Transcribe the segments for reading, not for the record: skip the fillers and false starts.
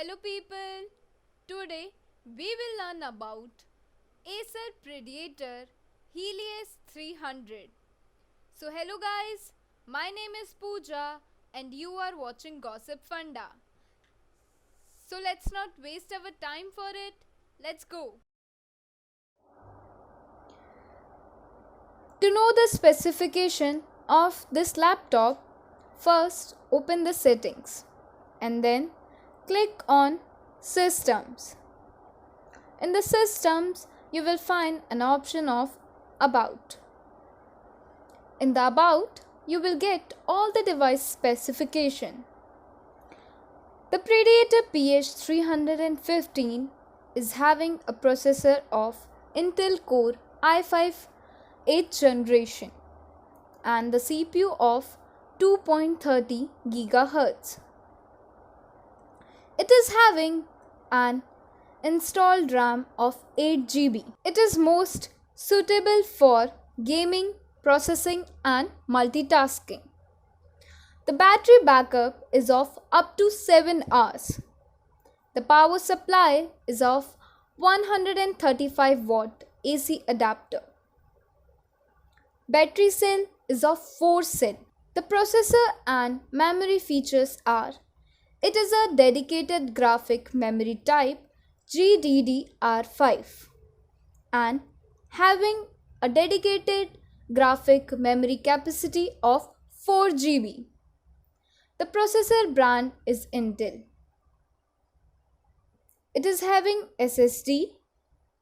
Hello people, today we will learn about Acer Predator Helios 300. So hello guys, my name is Pooja and you are watching Gossipfunda. So let's not waste our time for it, let's go. To know the specification of this laptop, first open the settings and then click on Systems. In the Systems, you will find an option of About. In the About, you will get all the device specification. The Predator PH315 is having a processor of Intel Core i5 8th generation and the CPU of 2.30 GHz. It is having an installed RAM of 8 GB. It is most suitable for gaming, processing and multitasking. The battery backup is of up to 7 hours. The power supply is of 135 watt AC adapter. Battery cell is of 4 cell. The processor and memory features are: it is a dedicated graphic memory type GDDR5 and having a dedicated graphic memory capacity of 4 GB. The processor brand is Intel. It is having SSD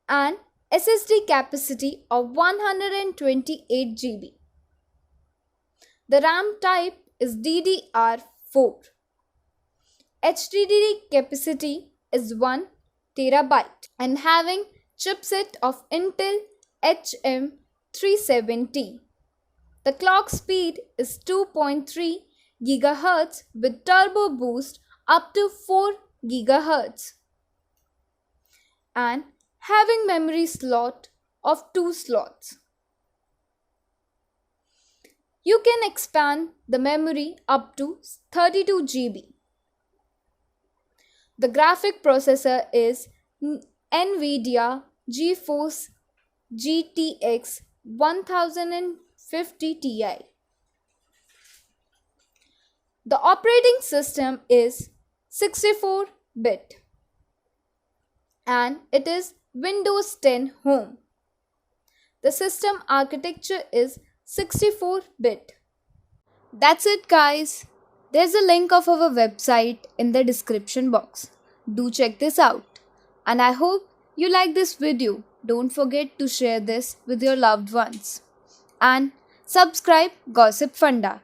and SSD capacity of 128 GB. The RAM type is DDR4. HDD capacity is 1 TB and having chipset of Intel HM370. The clock speed is 2.3 GHz with turbo boost up to 4 GHz and having memory slot of 2 slots. You can expand the memory up to 32 GB. The graphic processor is NVIDIA GeForce GTX 1050 Ti. The operating system is 64-bit and it is Windows 10 Home. The system architecture is 64-bit. That's it guys. There's a link of our website in the description box. Do check this out. And I hope you like this video. Don't forget to share this with your loved ones. And subscribe Gossipfunda.